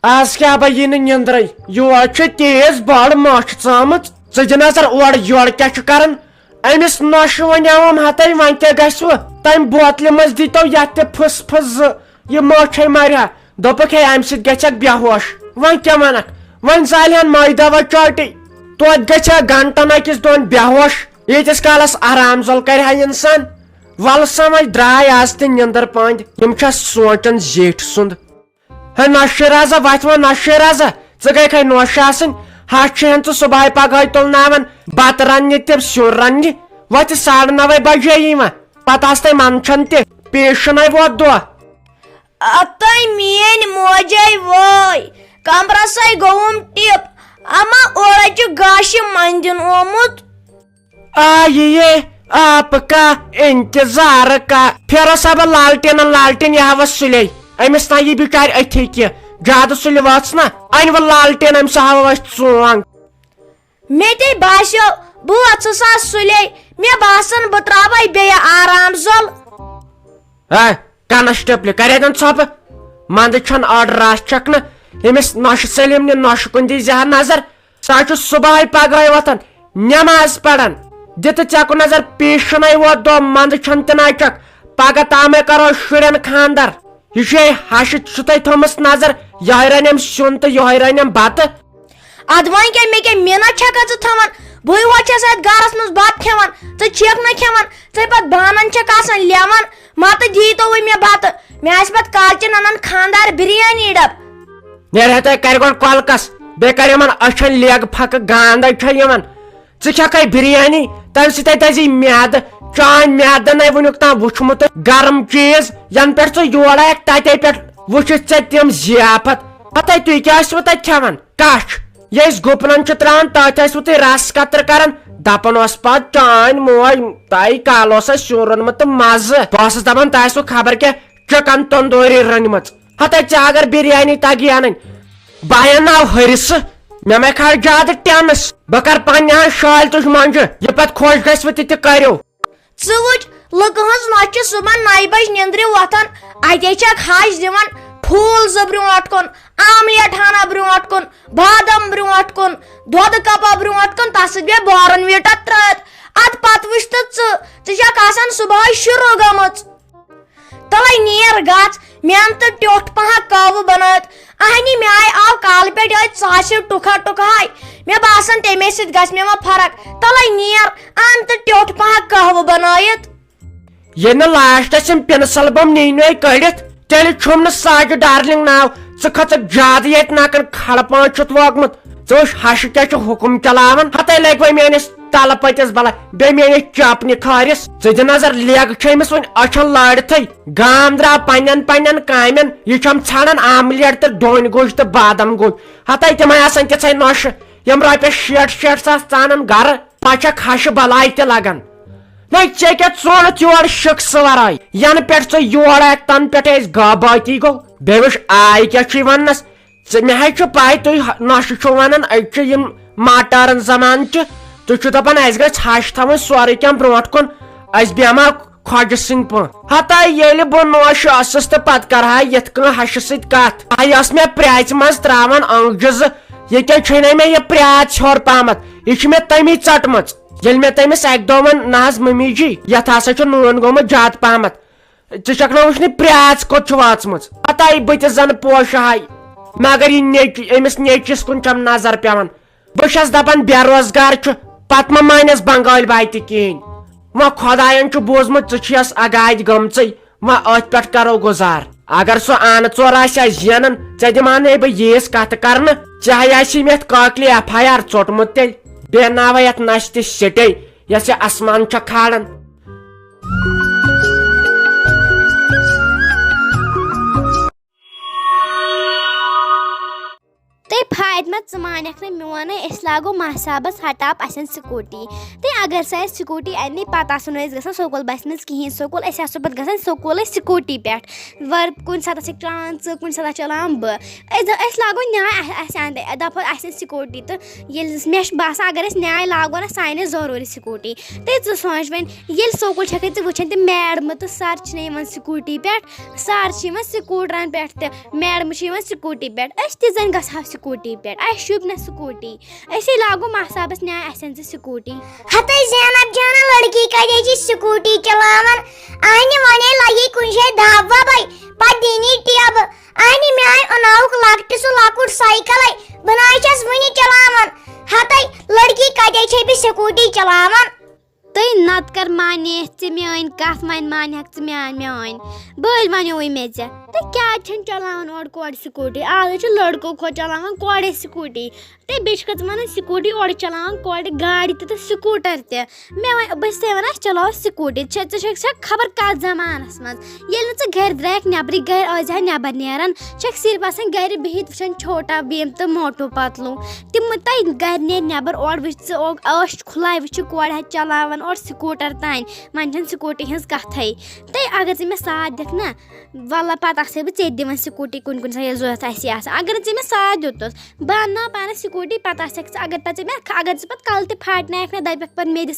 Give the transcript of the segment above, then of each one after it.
آج کیا بہ نندر یور تیز بڑ مچھ ژامٕژ ژٕ دِ نظر اورٕ یورٕ کیٛاہ چھُ کران أمِس نۄشہِ ونیٛوم ہتے وۄنۍ کیٛاہ گژھوٕ تمہِ بوتلہِ منٛز دِتو یتھ تہِ پھٕس پھٕس زٕ یہِ مٔچھے مرِہا دوٚپُکھ ہے امہِ سۭتۍ گژھکھ بےہوش وۄنۍ کیٛاہ ونکھ وۄنۍ زالہن مٔہۍ دوا چاٹی توتہِ گژھِ ہا گنٹن أکِس دۄن بےہوش ییٖتِس کالس آرام زول کرِ ہا انسان ول سمجھ درٛاے آز تہِ نِندٕر پٔنٛدۍ یِم چھا سونٛچان زیٹھۍ سُنٛد ہے نۄشہِ رازا وتھ وۄنۍ نۄشہِ رازا ژٕ گٔیکھے نۄش آسٕنۍ ہتھ چھِ ہن ژٕ صبحٲے پگہٲے تُلناوان بتہٕ رننہِ تہِ سیُن رننہِ وتہِ 9:30 بجے یِوان پتہٕ آسہٕ تۄہہِ منٛدچھان تہِ پیشنٕے ووت دۄہ اتٲے میٲنۍ موجے وٲے کمرسے گوٚوُم ٹِپ اما اورے چھُ گاشہِ مندِن آمُت آیے آپ کا انتظار کا پھر سا بہٕ لالٹین یہ ہاوس سُلے أمِس نا یہِ بِچارِ أتھی کینٛہہ زیادٕ سُلہِ وٲژ نا انہِ وۄنۍ لالٹین أمِس ہاوو أسۍ ژونٛگ مےٚ تے باسیو بہٕ وژھٕس آز سُلے مےٚ باسان بہٕ تراوے بیٚیہِ آرام زول ہے کنس ٹپلہِ کریتن ژھۄپہٕ منٛدٕ چھنہٕ آرڈر آس چھکھ نہٕ أمِس نۄشہِ سٲلِم نہِ نۄشہِ کُن دی زہر نظر سُہ چھُ صبحٲے پگہٲے وۄتھان نٮ۪ماز پران دِتہٕ ژےٚ نظر پیشنٕے ووت دۄہ منٛدٕ چھنہٕ تہِ نچکھ پگہہ تامے کرو شُرٮ۪ن خاندر یہ چھے ہشہِ چھُ تۄہہِ تھٲومٕژ نظر یہے رنیم سیُن تہٕ یہے رنیم بتہٕ اد وۄنۍ کیٛاہ مےٚ کیٛاہ مِنت چھکھا ژٕ تھاوان بٕے ہوت چھس اتھ گرس منٛز بتہٕ کھٮ۪وان ژٕ چھکھ نہٕ کھٮ۪وان ژے پتہٕ بانن چھکھ آسان لیوان متہٕ دیٖتوٕے مےٚ بتہٕ مےٚ آسہِ پتہٕ کالچن انان خاندار بریانی ڈبہٕ نیرِ تۄہہِ کرِ گۄڈٕ کۄلکس بیٚیہِ کر یِمن أچھن لیگ پھکہٕ گانٛدے چھےٚ یِوان ژٕ کھٮ۪کھے بریانی تمہِ سۭتۍ دزی میادٕ چانہِ میادٕ نے وُنیُک تام وُچھمُت گرم چیٖز ینہٕ پٮ۪ٹھ ژٕ یور آیکھ تتے پٮ۪ٹھ وُچھِتھ ژےٚ تِم ضیافت پتہٕ تُہۍ کیٛاہ ٲسوٕ تتہِ کھٮ۪وان کچھ یہِ أسۍ گُپنن چھِ تراوان تتھ ٲسوٕ تُہۍ رس قطرٕ کران دپان اوس پتہٕ چٲنۍ موج تۄہہِ کالہٕ اوس اسہِ سیُن روٚنمُت تہٕ مزٕ بہٕ اوسُس دپان تۄہہِ آسوٕ خبر کیٛاہ چِکن تندوری رٔنمٕژ ہتے ژےٚ اگر بریانی تگی انٕنۍ بہٕ انناو ہرسہٕ مےٚ مے کھال زیادٕ ٹینس بہٕ کر پننہِ شالہِ تُج منٛجہِ یہِ پتہٕ خۄش گژھوٕ تہِ تہِ کٔرِو ژٕ وٕچھ لُکہٕ ہٕنٛز نۄش چھِ صبحن 9 بجہِ نِندرِ وۄتھان اتے چھکھ ہش دِوان ٹھوٗل 2 برونٛٹھ کُن آملیٹ ہنا برونٛٹھ کُن بادام برونٛٹھ کُن دۄدٕ کپا برونٛٹھ کُن تتھ سۭتۍ بیٚیہِ بورن ویٖٹا ترٲیِتھ اتھ پتہٕ وٕچھ تہٕ ژٕ چھکھ آسان صبحٲے شروع گٔمٕژ تلے نیر گژھ مےٚ اَن تہٕ ٹیوٚٹھ پہم کٲوٕ بنٲیِتھ اہنہِ مےٚ آیہِ آو کالہٕ پٮ۪ٹھ یِہوٚے ژاسیو ٹُکھا ٹُکہاے مےٚ باسان تمے سۭتۍ گژھِ مےٚ وۄنۍ فرق تلے نیر اَن تہٕ ٹیوٚٹھ پہم کٲوٕ بنٲیِتھ ییٚلہِ نہٕ لاسٹس یِم پِنسل بم نِیہِ کٔڑِتھ تیٚلہِ چھُم نہٕ ساجہِ ڈارلِنگ ناو ژٕ کھژٕکھ زیادٕ ییٚتہِ نکن کھڑ پانٛژھ چھُتھ ووگمُت ژٕ وٕچھ ہشہِ کیٛاہ چھُ حُکُم چلاوان ہتے لگہِ وۄنۍ میٲنِس تلہٕ پٔتِس بلاے بیٚیہِ میٲنِس چپنہِ کھٲرِس ژٕ دِ نظر لیگ چھِ أمِس وۄنۍ أچھن لٲرِتھٕے گام درٛاو پننٮ۪ن کامٮ۪ن یہِ چھم ژھانڈان آملیٹ تہٕ ڈوٗنۍ گوجہِ تہٕ بادام گوجہِ ہتے تِمے آسان تِژھے نۄشہِ یِم رۄپیس 60 ساس ژانان گرٕ پتہٕ چھکھ ہشہِ بلاے تہِ لگان وۄنۍ ژےٚ کیٛاہ ژونُتھ یور شِکسہٕ ورٲے ینہٕ پٮ۪ٹھ ژٕ یور آیکھ تنہٕ پٮ۪ٹھے أسۍ غٲبٲتی گوٚو بیٚیہِ وٕچھ آے کیٛاہ چھُے وننس ژٕ مےٚ حظ چھُ پاے تُہۍ نۄشہِ چھِو ونان أسۍ چھِ یِم ماٹٲرن زمانچہِ تُہۍ چھِو دپان اسہِ گژھِ ہش تھاوٕنۍ سورُے کینٛہہ برونٛٹھ کُن أسۍ بیٚہمو خۄجہِ سٕنٛدۍ پٲٹھۍ ہتے ییٚلہِ بہٕ نۄش ٲسٕس تہٕ پتہٕ کرہا یِتھ کٔنۍ ہشہِ سۭتۍ کتھ یہِ ٲس مےٚ پرٛاژِ منٛز تراوان أنٛگجہِ زٕ یہِ کیٛاہ چھے نہٕ مےٚ یہِ پرٛاژ ہیوٚر پہمتھ یہِ چھِ مےٚ تمی ژٹمٕژ ییٚلہِ مےٚ تٔمِس اکہِ دۄہ ووٚن نہ حظ ممی جی یتھ ہسا چھُ نوٗن گوٚمُت زیادٕ پہمتھ ژٕ چھکھ نہٕ وٕچھنہِ پرٛاژ کوٚت چھِ واژمٕژ پتہٕ آیہِ بہٕ تہِ زن پوشہٕ مگر یہِ أمِس نیچوِس کُن چھم نظر پیوان بہٕ چھس دپان بے روزگار چھُ پتہٕ ما مانٮ۪س بنگٲلۍ باے تہِ کِہینۍ وۄنۍ خۄداین چھُ بوٗزمُت ژٕ چھیٚس اگادِ گٔمژٕے وۄنۍ أتھۍ پٮ۪ٹھ کرو گُزار اگر سُہ آنہٕ ژور آسہِ ہا زینان ژےٚ دِمہانے بہٕ ییٖژ کتھٕ کرنہٕ چاہے آسی مےٚ یتھ کاکلہِ FIR ژوٚٹمُت تیٚلہِ بیٚیہِ ناوے یتھ نشہِ تہِ سِٹے یۄس یہِ اسمان چھےٚ کھالان فاطمہ ژٕ مانکھ نہٕ میون أسۍ لاگو محسابس ہٹاپ اسٮ۪ن سکوٗٹی تہٕ اگر سا اَسہِ سکوٗٹی اَنہِ پَتہٕ آسو نہٕ أسۍ گژھان سکوٗل بَسہِ منٛز کِہیٖنۍ سکوٗل أسۍ آسو پَتہٕ گژھان سکوٗل أسۍ سکوٗٹی پٮ۪ٹھ کُنہِ ساتہٕ چھَکھ چلاوان ژٕ کُنہِ ساتہٕ چلاوان بہٕ أسۍ لاگو نیاے اَسہِ اَندِ دَپو اَسہِ أنۍ سکوٗٹی تہٕ ییٚلہِ مےٚ چھُ باسان اگر أسۍ نیاے لاگو نا سۄ اَنہِ ضروٗری سکوٗٹی تہٕ ژٕ سونٛچ وۄنۍ ییٚلہِ سکوٗل چھَکھٕے ژٕ وٕچھان تِم میڈمہٕ تہٕ سَر چھِنہٕ یِوان سکوٗٹی پٮ۪ٹھ سَر چھِ یِوان سکوٗٹرَن پٮ۪ٹھ تہِ میڈمہٕ چھِ یِوان سکوٗٹی پٮ۪ٹھ أسۍ تہِ زَن گژھٕ ہاو سکوٗٹی پٮ۪ٹھ اَسہِ شوٗبہِ نہ سکوٗٹی أسی لاگو مَحسابَس نیاے اَسہِ أنۍ زِ سکوٗٹی ہتے زینب جانا لڑکی کتے چھ سکوٹی چلاوان آنہِ ونے لگی کُنہِ جایہِ دب وبے پتہٕ دینی ٹیبہٕ آنہِ مےٚ آیہِ اُناوُک لۄکٹہِ سُہ لۄکُٹ سایکلے بہٕ نہ چھس وُنہِ چلاوان ہتے لڑکی کتے چھے بہٕ سکوٹی چلاوان تُہۍ نتہٕ کر مانیتھ ژٕ میٲنۍ کتھ وۄنۍ مانہکھ ژٕ میٲنۍ بٔلۍ وَنیوٕے مےٚ ژےٚ تُہۍ کیٛازِ چھِنہٕ چلاوان اورٕ کورِ سکوٗٹی آز چھِ لڑکو کھۄتہٕ چلاوان کورے سکوٗٹی تہٕ بیٚیہِ چھِکھ ژٕ وَنان سکوٗٹی اورٕ چلاوان کورِ گاڑِ تہِ تہٕ سکوٗٹر تہِ بہٕ چھَس ژےٚ وَنان أسۍ چلاوو سکوٗٹی ژٕ چھَکھ خبر کَتھ زمانس منٛز ییٚلہِ نہٕ ژٕ گرِ درٛایکھ نٮ۪برٕے گرِ ٲسۍ زِ نٮ۪بر نیران چھَکھ صرف آسان گرِ بِہِتھ وٕچھان چھوٹا بھیٖم تہٕ موٹوٗ پتلوٗ تِم تۄہہِ گرِ نیرِ نٮ۪بر اورٕ وٕچھ ژٕ ٲش کھُلاے وٕچھِ کورِ ہَتہِ چلاوان اورٕ سکوٗٹر تانۍ وۄنۍ چھنہٕ سکوٗٹی ہٕنٛز کَتھٕے تہٕ اگر ژٕ مےٚ ساتھ دِکھ نا وَلہ پتہٕ آسے بہٕ ژےٚ تہِ دِوان سکوٗٹی کُنہِ ساتہٕ ییٚلہِ ضوٚرتھ آسہِ آسان اگر نہٕ ژےٚ مےٚ ساتھ دیُتُس بہٕ اَنناو پانس سکوٗٹی پتہٕ آسٮ۪کھ ژٕ اگر پتہٕ ژٕ مےٚ اگر ژٕ پتہٕ کلہٕ تہِ پھاٹنایکھ نا دپکھ پتہٕ مےٚ دِ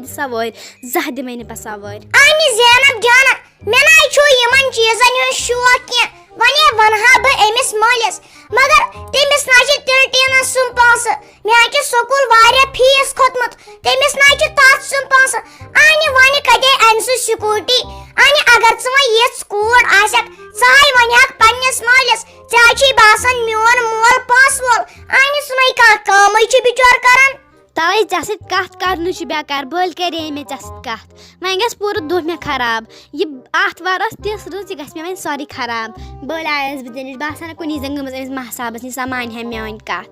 سوٲرۍ زانٛہہ دِمے نہٕ پتہٕ سوٲرۍ آنہِ زینب جانا مےٚ نَے چھُ یِمن چیٖزن ہُنٛد شوق کینٛہہ وۄنۍ ونہٕ ہا بہٕ أمِس مٲلِس مگر تٔمِس نَے چھِ ٹِلٹیٖنس سُم پونٛسہٕ مےٚ ہا چھُ سکوٗل واریاہ فیٖس کھوٚتمُت تٔمِس نَے چھُ تتھ سُم پونٛسہٕ آنہِ وۄنۍ کتے اَنہِ سُہ سکوٗٹی آنہِ اگر ژٕ وۄنۍ یِژھ کوٗر آسٮ۪کھ ژٕ ہاے ونہکھ پننِس مٲلِس ژےٚ چھُے باسان میون مول پونٛسہٕ وول آنہِ سُہ نَے کانٛہہ کٲمٕے چھُ بِچور کران تَوَے ژےٚ سۭتۍ کَتھ کَرنُے چھُ بیکار بٔلۍ کَرے مےٚ ژےٚ سۭتۍ کَتھ وۄنۍ گژھِ پوٗرٕ دۄہ مےٚ خراب یہِ آتھوار ٲس تِژھ رٕژ یہِ گژھِ مےٚ وۄنۍ سورُے خراب بٔلۍ آیَس بہٕ ژےٚ نِش باسان کُنی زٔنۍ گٔمٕژ أمِس مَحسابَس نِش سۄ مانہِ ہا میٛٲنۍ کَتھ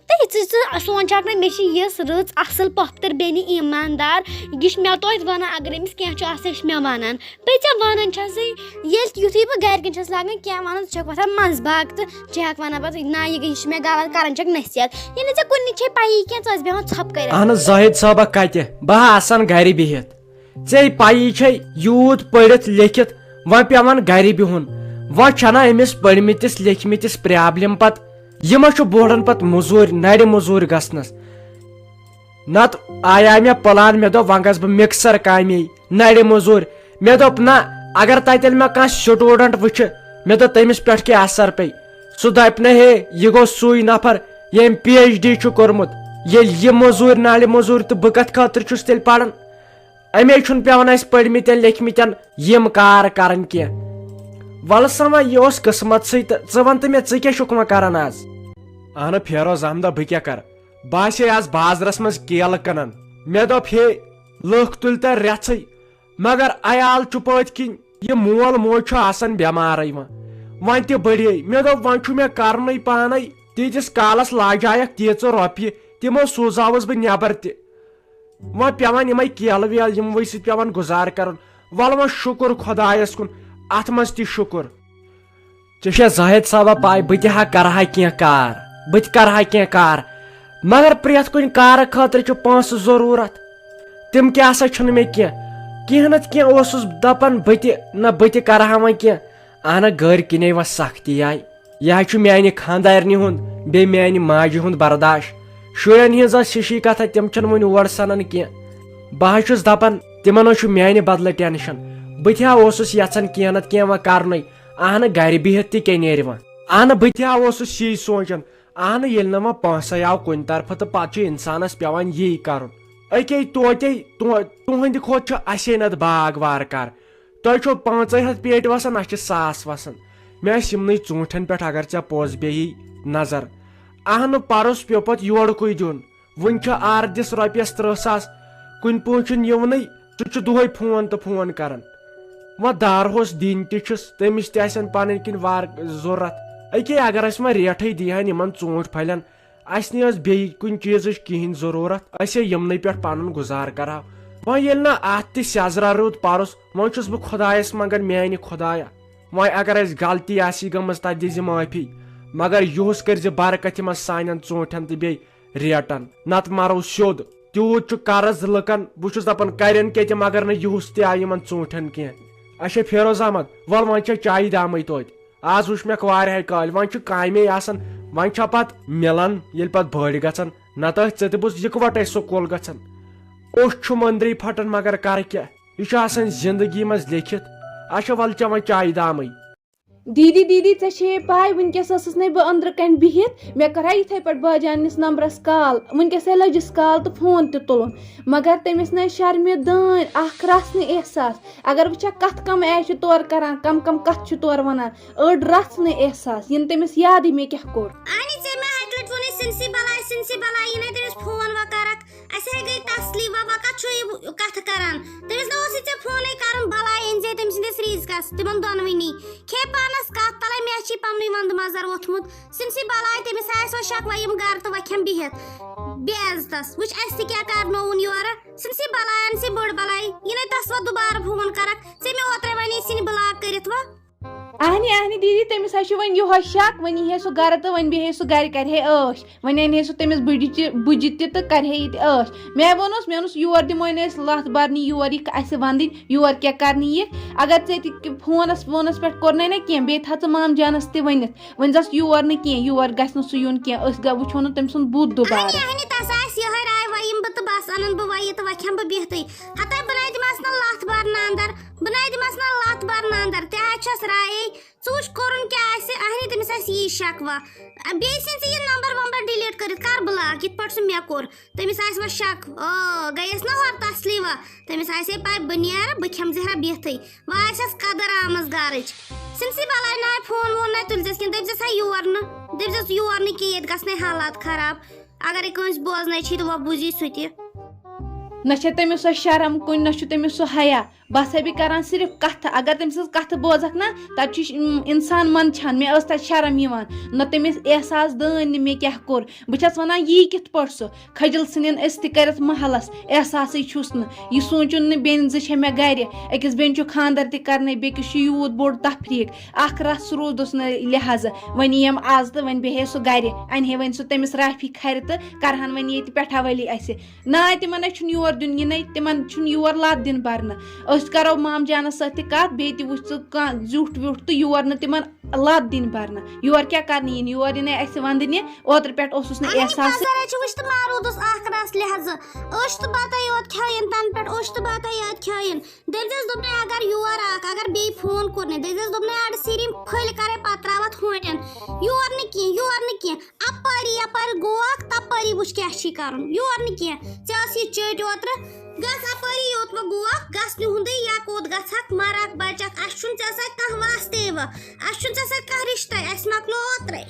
تہٕ ژٕ سونٛچاکھ نہٕ مےٚ چھِ یِژھ رٕژ اَصٕل پۄپھتٕر بیٚنہِ ایٖماندار یہِ چھِ مےٚ توتہِ وَنان اگر أمِس کینٛہہ چھُ آسان یہِ چھِ مےٚ وَنان بیٚیہِ ژےٚ وَنان چھَسٕے ییٚلہِ یُتھُے بہٕ گَرِکٮ۪ن چھَس لاگان کینٛہہ وَنُن ژٕ چھَکھ وۄتھان منٛزٕ باگ تہٕ چھَکھ وَنان پَتہٕ نہ یہِ چھِ مےٚ غلط کَران چھَکھ نصیحت ییٚلہِ نہٕ ژےٚ کُنہِ چھے پَیی کینٛہہ ژٕ ٲسۍ بیٚہوان ژھۄپہٕ کٔرِتھ اہن حظ زاہد صٲبہ کتہِ بہٕ ہا آسان گرِ بِہِتھ ژےٚ پَیی چھے یوٗت پٔرِتھ لیکھِتھ وۄنۍ پیٚوان گرِ بِہُن وۄنۍ چھنہ أمِس پٔرمٕتِس لیکھمٕتِس پرٛابلِم پتہٕ یہِ ما چھُ بوڑن پتہٕ موٚزوٗرۍ نرِ موٚزوٗرۍ گژھنس نتہٕ آیا مےٚ پلان مےٚ دوٚپ وۄنۍ گژھٕ بہٕ مِکسر کامے نرِ موٚزوٗرۍ مےٚ دوٚپ نہ اگر تتیٚلہِ مےٚ کانٛہہ سٹوٗڈنٹ وٕچھِ مےٚ دوٚپ تٔمِس پٮ۪ٹھ کیٛاہ اثر پیٚیہِ سُہ دپہِ نہٕ ہے یہِ گوٚو سُے نفر ییٚمۍ PhD چھُ کوٚرمُت ییٚلہِ یہِ موٚزوٗرۍ نالہِ موٚزوٗرۍ تہٕ بہٕ کتھ خٲطرٕ چھُس تیٚلہِ پران امے چھُنہٕ پیٚوان اسہِ پٔرمٕتٮ۪ن لیکھمٕتٮ۪ن یِم کار کرٕنۍ کینٛہہ وَلہٕ سا وۄنۍ یہِ اوس قٕسمتسٕے تہٕ ژٕ وَن تہٕ مےٚ ژٕ کیٛاہ چھُکھ وۄنۍ کران آز اہنُ فیروز احمدہ بہٕ کیٛاہ کرٕ بہٕ آسے آز بازرس منٛز کیلہٕ کٕنان مےٚ دوٚپ ہے لُکھ تُلۍ تَر رٮ۪ژھٕے مگر عیال چھُ پٔتۍ کِنۍ یہِ مول موج چھُ آسان بٮ۪مارٕے وۄنۍ تہِ بٔڑے مےٚ دوٚپ وۄنۍ چھُ مےٚ کرنُے پانے تیٖتِس کالس لاجایکھ تیٖژٕ رۄپیہِ تِمو سوٗزہاوس بہٕ نٮ۪بر تہِ وۄنۍ پیٚوان یِمے کیلہٕ ویلہٕ یِموٕے سۭتۍ پیٚوان گُزارٕ کرُن وَلہٕ وۄنۍ شُکُر خۄدایس کُن اتھ منٛز تہِ شُکُر ژےٚ چھےٚ زاہد صٲبہ پاے بہٕ تہِ ہا کرہا کینٛہہ کار بہٕ تہِ کرہا کینٛہہ کار مگر پرٛٮ۪تھ کُنہِ کارٕ خٲطرٕ چھُ پونٛسہٕ ضروٗرت تِم کیٛاہ سا چھُنہٕ مےٚ کینٛہہ نتہٕ کینٛہہ اوسُس دپان بہٕ تہِ کرہا وۄنۍ کینٛہہ اہنہ گٔرۍ کِنے وۄنۍ سختی آیہِ یہِ حظ چھُ میانہِ خانٛدارنہِ ہُنٛد بیٚیہِ میانہِ ماجہِ ہُنٛد برداش شُرٮ۪ن ہِنٛز ٲس ہِشی کتھا تِم چھِنہٕ وُنہِ اور سنان کینٛہہ بہٕ حظ چھُس دپان تِمن حظ چھُ میانہِ بدلہٕ ٹینشن بہٕ تہِ ہا اوسُس یژھان کینٛہہ نتہٕ کینٛہہ وۄنۍ کرنُے اہنہ گرِ بِہِتھ تہِ کیٛاہ نیرِ وۄنۍ اہنہ بہٕ تہِ ہا اوسُس یی سونٛچان اہنہ ییٚلہِ نہٕ وۄنۍ پونٛسے آو کُنہِ طرفہٕ تہٕ پتہٕ چھُ انسانس پیٚوان یی کرُن أکے توتے تُہنٛدِ کھۄتہٕ چھُ اسے نتہٕ باغ وارٕ کار تۄہہِ چھو 500 پیٹہِ وسان اسہِ چھِ 1,000 وسان مےٚ ٲسۍ یِمنٕے ژوٗنٛٹھٮ۪ن پٮ۪ٹھ اگر ژےٚ پوٚز بیٚیی نظر اہنہٕ پرُس پیوٚو پتہٕ یورکُے دیُن وُنہِ چھُ آردِس رۄپیس 30,000 کُنہِ پٲٹھۍ چھُنہٕ یِونٕے ژٕ چھُ دۄہے فون تہٕ فون کران وۄنۍ دارہوس دِنۍ تہِ چھُس تٔمِس تہِ آسن پنٕنۍ کِنۍ ضوٚرتھ أکے اگر اسہِ وۄنۍ ریٹھٕے دِہن یِمن ژوٗنٛٹھۍ پھلٮ۪ن اسہِ نہٕ ٲس بیٚیہِ کُنہِ چیٖزٕچ کِہینۍ ضروٗرت أسۍ ہے یِمنٕے پٮ۪ٹھ پنُن گُزارٕ کرہاو وۄنۍ ییٚلہِ نہٕ اتھ تہِ سیزرا روٗد پرُس وۄنۍ چھُس بہٕ خۄدایس منٛگان میانہِ خۄدایا وۄنۍ اگر اسہِ غلطی آسی گٔمٕژ تتھ دِزِ معٲفی مگر یِہُس کٔرزِ برکت یِمن سانٮ۪ن ژوٗنٛٹھٮ۪ن تہٕ بیٚیہِ ریٹن نتہٕ مرو سیوٚد تیوت قرض لکن بہت دپان کرن کتہ مگر نہ یہس تہ آئی یمن ژوٗنٛٹھٮ۪ن کینٛہہ اچھا فیروز احمد ول وۄنۍ چھے چایہِ دامٕے توتہِ آز وٕچھ مےٚ واریاہ کالہِ وۄنۍ چھُ کامے آسان وۄنۍ چھا پتہٕ ملان ییٚلہِ پتہٕ بٔڑۍ گژھان نتہٕ ٲسۍ ژٕ تہِ بوٗز یِکوٹے سکوٗل گژھان اوٚش چھُ مٔنٛدرٕے پھٹان مگر کرٕ کیٛاہ یہِ چھُ آسان زندگی منٛز لیکھِتھ اچھا ول چے وۄنۍ چایہِ دامٕے دیدی دیدی ژےٚ چھے پاے ونکیس ٲسٕس نے بہٕ أنٛدرٕ کَنۍ بِہِتھ مےٚ کٔرہا یِتھے پٲٹھۍ باجانِس نمبرس کال ونکیٚسے لٔجِس کال تہٕ فون تہِ تُلُن مگر تٔمِس نے شرمہِ دٲنۍ اکھ رژھ نہٕ احساس اگر وٕچھکھ کتھ کم ایش چھِ تورٕ کران کم کم کتھ چھِ تورٕ ونان أڑ رژھ نہٕ احساس یِنہٕ تٔمِس یادٕے مےٚ کیٛاہ کوٚر سنسی بلائی نا تمس فون وا کرک اسے گئی تسلی وا کت کت کران تمس نہ اوس ژے فونے کرن بلائی ان تم سندس ریز کس تمن دونونی کھے پانس کت تلے مے چھ پننی وند مزر ووتھمت سنسی بلائی تمس آس و شک ویم گھر تو وکھم بہت بے عزتس وچ اس تہ کیا کرنون یور سنسی بلائی سی بڑ بلائی یہ تس و دوبارہ فون کرک ژے مے اوترے ونی سن بلاک کرت وا اہنی دیدی تٔمِس حظ چھُ وۄنۍ یِہوے شک وۄنۍ یی ہے سُہ گرٕ تہٕ وۄنۍ بیٚہہِ سُہ گرِ کرِ ہے عٲش وۄنۍ اَنہِ ہے سُہ تٔمِس بٕجہِ تہِ تہٕ کرِ ہے ییٚتہِ عٲش مےٚ ووٚنُس یور دِمو نہٕ أسۍ لَتھ برنہِ یور یِکھ اَسہِ وَندٕنۍ یور کیٛاہ کرنہِ یِکھ اگر ژےٚ تہِ فونس وونس پٮ۪ٹھ کوٚرنَے نہ کینٛہہ بیٚیہِ تھاو ژٕ مام جانس تہِ ؤنِتھ وۄنۍ زس یور نہٕ کینٛہہ یور گژھِ نہٕ سُہ یُن کینٛہہ أسۍ وٕچھو نہٕ تٔمۍ سُنٛد بُتھ دُبارٕ تس آس یہے راے ویم بہٕ تہٕ بس انن بہٕ ویہِ تہٕ وکھم بہٕ بہتھٕے ہتاے بناے دِمس نہ لتھ برنہٕ اندر بناے دِمس نہ لتھ برنہٕ اندر تہِ حظ چھس رایے ژٕ وٕچھ کوٚرُن کیٛاہ آسہِ اہنی تٔمِس آسہِ یی شکوا بیٚیہِ ژھٕنۍ ژٕ یہِ نمبر ومبر ڈِلیٖٹ کٔرِتھ کر بلاک یِتھ پٲٹھۍ سُہ مےٚ کوٚر تٔمِس آسہِ وۄنۍ شک گٔیَس نہ ہور تسلی وا تٔمِس آسہِ ہے پاے بہٕ نیرٕ بہٕ کھٮ۪مہٕ زہرا بہتھٕے وۄنۍ آسٮ۪س قدر آمٕژ گرٕچ سِنسی بلاے نہ فون وون نہ تُلزٮ۪س کینٛہہ دٔپزٮ۪س ہا یور نہٕ دٔپزٮ۪س یور نہٕ کینٛہہ ییٚتہِ گژھنَے حالات خراب اگرے کٲنٛسہِ بوزنَے چھی تہٕ وۄنۍ بوٗزی سُہ تہِ نہ چھےٚ تٔمِس سۄ شرم کُنہِ نہ چھُ تٔمِس سُہ حیا بہٕ ہسا بیٚیہِ کران صرف کتھٕ اگر تٔمۍ سٕنٛز کتھٕ بوزکھ نا تتہِ چھُ انسان منٛدچھان مےٚ ٲس تتہِ شرم یِوان نہ تٔمِس احساس دٲنۍ نہٕ مےٚ کیٛاہ کوٚر بہٕ چھس ونان یی کِتھ پٲٹھۍ سُہ کھٔجِل ژھٕنِن أسۍ تہِ کٔرِتھ محلس احساسٕے چھُس نہٕ یہِ سونٛچُن نہٕ بیٚنہِ زٕ چھےٚ مےٚ گرِ أکِس بیٚنہِ چھُ خانٛدر تہِ کرنے بیٚکِس چھُ یوٗت بوٚڑ تفریٖق اکھ رژھ روٗدُس نہٕ لحاظہٕ وۄنۍ یِیم آز تہٕ وۄنۍ بیٚہے سُہ گرِ انہِ ہے وۄنۍ سُہ تٔمِس رافی کھرِ تہٕ کرہن وۄنۍ ییٚتہِ پٮ۪ٹھا وٲلی اسہِ ناے تِمن ہے چھُنہٕ یور دیُن یِنَے تِمن چھُنہٕ یور لَتھ دِنۍ برنہٕ أسۍ کرو مام جانس سۭتۍ تہِ کتھ بیٚیہِ تہِ وٕچھ ژٕ کانٛہہ زیُٹھ ویُٹھ تہٕ یور نہٕ تِمن لَتھ دِنۍ برنہٕ یور کیٛاہ کرنہِ یِنۍ یور یِنَے اَسہِ وندنہِ اوترٕ پٮ۪ٹھ اوسُس نہٕ احساس وٕچھ تہٕ ماروٗدُس اکھ رس لحاظہٕ اوٚش تہٕ بتاے یوت کھٮ۪وٕنۍ تنہٕ پٮ۪ٹھ اوٚش تہٕ بتاے یوت کھٮ۪وٕنۍ دٔپزٮ۪س دوٚپنَے اگر یور اکھ اگر بیٚیہِ فون کوٚرنَے دٔپزٮ۪س دوٚپنَے اَڑٕ سیٖرِم پھٔلۍ کرے پتہٕ تراوتھ ہوٹٮ۪ن یور نہٕ کینٛہہ اپٲری یپٲرۍ گوکھ تپٲری وٕچھ کیٛاہ چھی کرُن یور نہٕ کینٛہہ ژےٚ ٲس یہِ چٔٹۍ اوترٕ گژھ اپٲری یوت وۄنۍ گوکھ گژھ نِہُنٛدُے یا کوٚت گژھکھ مرکھ بچکھ اسہِ چھُنہٕ ژےٚ سۭتۍ کانٛہہ واسطے وۄنۍ اسہِ چھُنہٕ ژےٚ سۭتۍ کانٛہہ رِشتے اسہِ مۄکلو اوترے